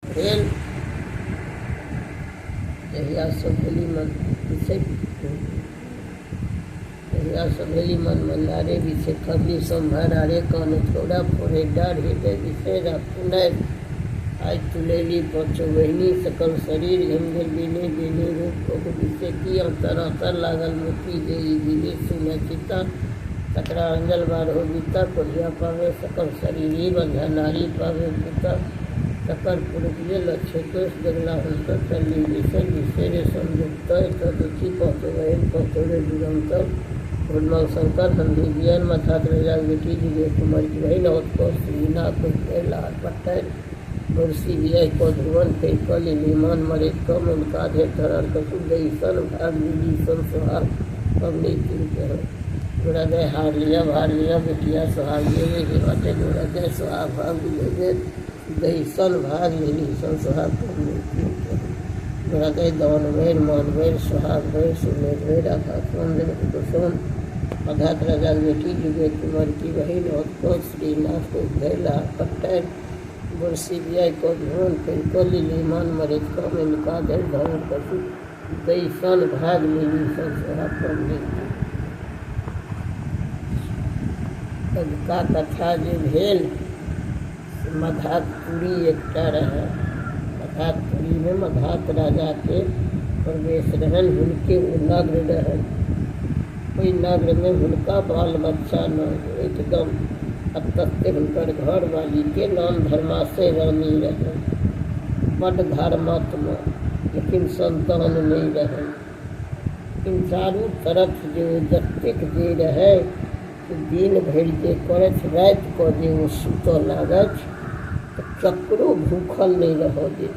भेल जहिया सभेली मन बिछै जहिया सभेली मन मंदारे बिछे खबरी सम्भारे कान छोड़ा फोड़े डाढ़ हृदय बिसेरा पुनर आज तुलेली पहुँचो बहनी सकल शरीर हिमगिर बिने बिने रूप को बिसे की अंतर लागल मोती देई गिरे सुन चिता सकरा अंजल बार हो बीता कोलिया पावे सकल शरीर ही बंधा नारी पावे पिता सकल पुरुषे लक्ष्य कोष जगला हंस चली विषय विषेरे संयुक्त देखी पहुँचो बहन पहुँचो रे दुरंत उन्मल शंकर नंदी बियन मथा राजा बेटी जुगे कुमार की बहन और श्रीना को लाल पट्टर मुर्सी विजय को ध्रुवन थे कल लीमान मरे कम उनका ढेर धरण कसु गई सन भाग लीली सन सुहाग पवनी तिल जोड़ा गए हार लिया बेटिया सुहाग ये बातें जोड़ा गए सुहाग भाग ले गई सन भाग लीली सन सुहाग पवनी तिल जोड़ा गए दौन वेर मान वेर सुहाग वेर सुमेर वेर आघात कुसुम अघात राजा बेटी जुगे कुमार की बहन और श्रीनाथ को गैला पट्टर बुरसी बिया को ध्रुवन फिर कली लीमान मरे कम इनका दर धरण कसु गई सन भाग लीली सन सुहाग पवनी का कथा जे भेल मधातपुरी एकटा रहे मधातपुरी में मधात राजा के प्रवेश रहन हुनके वो नगर रहन कोई नगर में हुनका बाल बच्चा न एकदम अतत्य हुनकर घर वाली के नाम धर्मा से रानी रहे बड़ धर्मात्मा लेकिन संतान नहीं रहे इन चारू तरफ जो जतिक जे रहे दिन भरि जे करत रात को जे वो सुत लागत तो चक्रो भूखल नहीं रह दे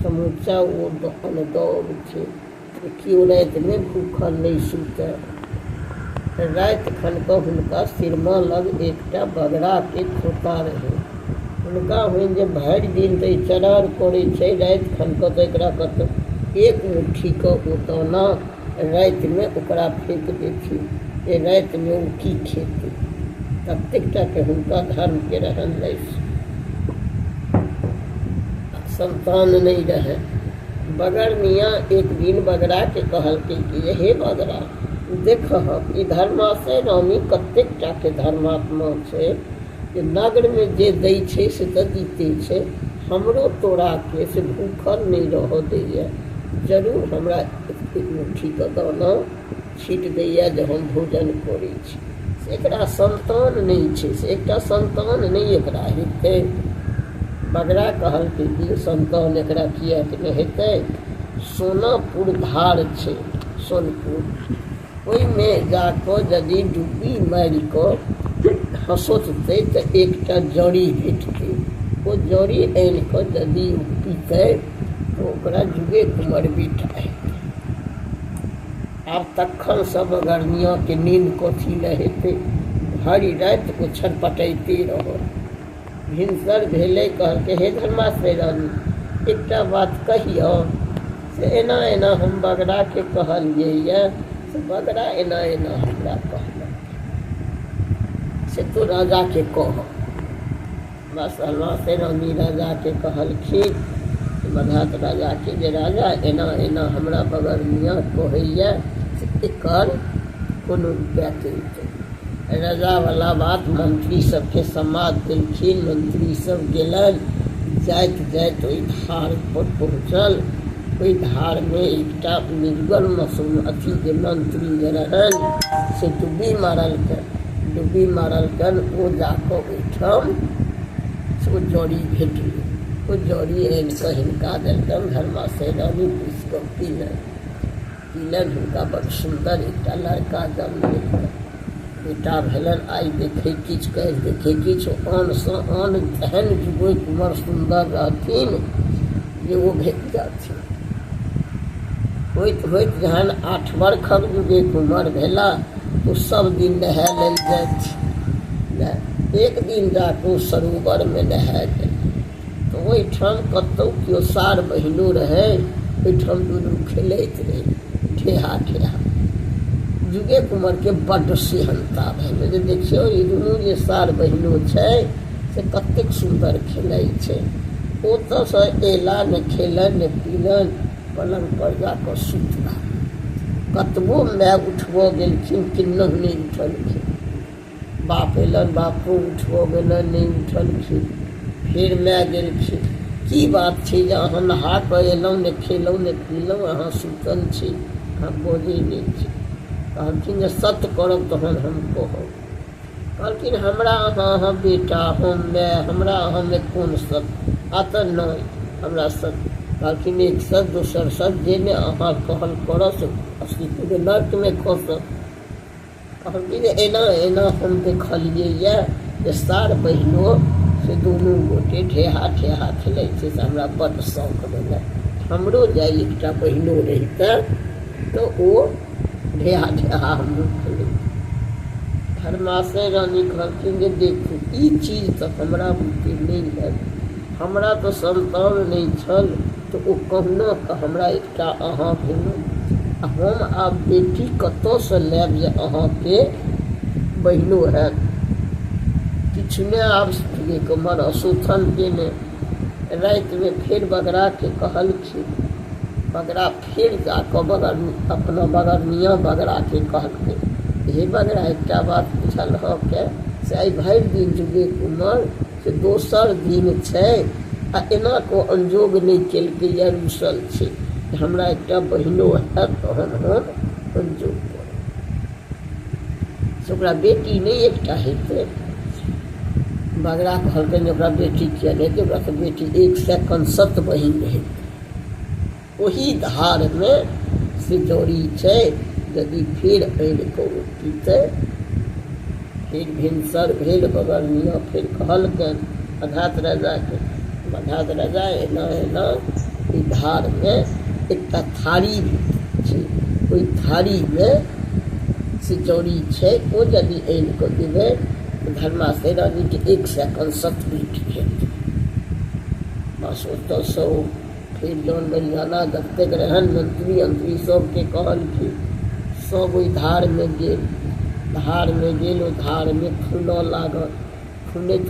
समूचा वो दहन दौड़ थे केओ रात में भूखल नहीं सुत रात खन को हुनका सिरमा लग एकटा बगड़ा के खोता रहे हुनका हुन जे भरि दिन तो चरार करे छै रात खन को तो एकरा कत एक मुट्ठी को उतना रात में ओकरा फेंक देथि ये रात में वो की खेती तत्ता के हुनका धर्म के रहन संतान नहीं रहे बगर मियाँ एक दिन बगड़ा के कहल के हे बगड़ा देख ई धर्मा से रानी कतेकटा के धर्मात्मा छे जे नगर में जे दै छे से तो दीते छे हमरो तोरा के से भूखल नहीं रह दैया जरूर हमरा एक मुट्ठी के दाना छीट दैया जे हम भोजन करै छी से एकरा संतान नहीं छे से एकटा संतान नहीं एकरा हेतै बगड़ा कहल कि संतान एकरा किया नहीं हेतै सोनापुर धार छे सोनपुर ओहि में जाकर यदि डुब्बी मारि कर हंसोतै तो एकटा जड़ी भेटतै वो जड़ी आनि कऽ यदि पीतै तो ओकरा जुगे कुमार बेटा हेतै आब तखन सब गर्मियों के नींद कथी ले हेतै भरि राति को छटपटाइते रहल भिनसर भेलै कहलकै हे धर्मा से रानी एकटा बात कहियौ से एना एना हम बगड़ा के कहलियै यऽ से बगड़ा एना एना हमरा कहलक से तो राजा के कह बस धर्मा से रानी राजा के कहलखिन मधात राजा के जे राजा एना एना हमरा बगल मियाँ कहैया से एकर कोनो उपाय करितै राजा वाला बात मंत्री सबके समाद देलखिन मंत्री सब गेलन जाइत जाइत ओहि धार पर पहुँचल ओहि धार में एकटा निर्गल मसूम अथी के मंत्री जे रहन से डुब्बी मारलकन ओ जाकऽ ओहिठाम से ओ जड़ी भेटलै ओ जड़ी आनि कऽ हिनका देलकन धर्मा से रानी पुछि कऽ पीलन हुनका बड़ सुन्दर एकटा लड़का जन्म लेलकन बेटा भेलन आई देखे किछु काल्हि देखे किछु आन सँ आन एहन जुगो कुमार सुन्दर रहथिन जे ओ भेट जाथिन होइत होइत जहन 8 वर्षक जुगे कुमार भेला तो सब दिन नहाय लेल जाइत एक दिन जाकऽ सरोवर में नहाय गेल तो ओहिठाम कतहु केओ सार बहिनो रहै ओहिठाम दुनू खेलैत रहै ठेहा जुगे कुमार के बड्ड सेहनता भेल जे देखियौ ई दुनू जे सार बहिनो छै से कतेक सुन्दर खेलै छै ओतऽ एला ने खेलन ने पीलन, पलंग पर जाकऽ सुतला। कतबो माय उठबऽ गेलखिन किन्नहु नहि उठलखिन, बाप अयलनि बापो उठबऽ गेलनि नहि उठलखिन। फेर माय गेलखिन, की बात छै जे अहाँ नहा कऽ अयलहुँ ने खेलहुँ ने पीलहुँ, अहाँ सुतल छी, अहाँ बजै नहि छी। कहलखिन जे सत्य करब तहन हम कहब। कहलखिन हमरा अहाँ बेटा हम माय, हमरा अहाँमे कोन सत्य? आ तऽ नहि हमरा सत्य। कहलखिन एक सत्य दोसर सत्य, जाहिमे अहाँ कहल करब से अस्तित्व नर्कमे खसब। कहलखिन जे एना एना हम देखलियै जे सार बहिनो से दुनू गोटे ढेहा ठेहा खेलै छै, से हमरा बड्ड शौक भेलै। हमरो जे एकटा बहिनो रहितै तऽ ओ ढेहा ढेहा हमहूँ खेलै। धर्माशय रानी कहलखिन जे देखू ई चीज तऽ हमरा बुद्धि नहि है, हमरा तऽ संतान नहि छल, तऽ ओ कहुना कऽ हमरा एकटा अहाँ भेलहुँ। हम आब बेटी कतऽसँ लायब जे अहाँके बहिनो हैत? किछु नहि आब के मर अशोथन केने। रातिमे फेर बगराके कहलखिन, बगरा फेर जाकऽ अपना बगरनिया बगराके कहलकै, हे बगरा एकटा बात बुझल हके से आइ भरि दिन जुगे कुमार से दोसर दिन छै आ एना को अंजोग नहि केलकैए, रुसल छै। हमरा एकटा बहिनो हैत तहन हम अंजोग करब। से ओकरा बेटी नहि एकटा हेतै? बगरा कहलकै जे ओकरा बेटी किया नहि हेतै? ओकरा तऽ बेटी 1 सेकंड सत बहिन हेतै। ओही धारमे सिजौरी छै, यदि फेर आनि कऽ ओ पीतै। फेर भिनसर भेल, बगरनिया फेर कहलकनि अघात राजाके, अघात राजा एना एना ई धारमे एकटा थारी छै, ओहि थारीमे सिजौरी छै, ओ यदि आनि कऽ देबै तऽ धर्माशय रानीके 1 सेकंड सत उठि जेतै। बस ओतऽसँ ओ फेर जौन बलियाना जतेक रहनि मंत्री अंत्री सबके कहलखिन, सब ओहि धारमे गेल। धारमे गेल, ओ धारमे खूनऽ लागल। खूने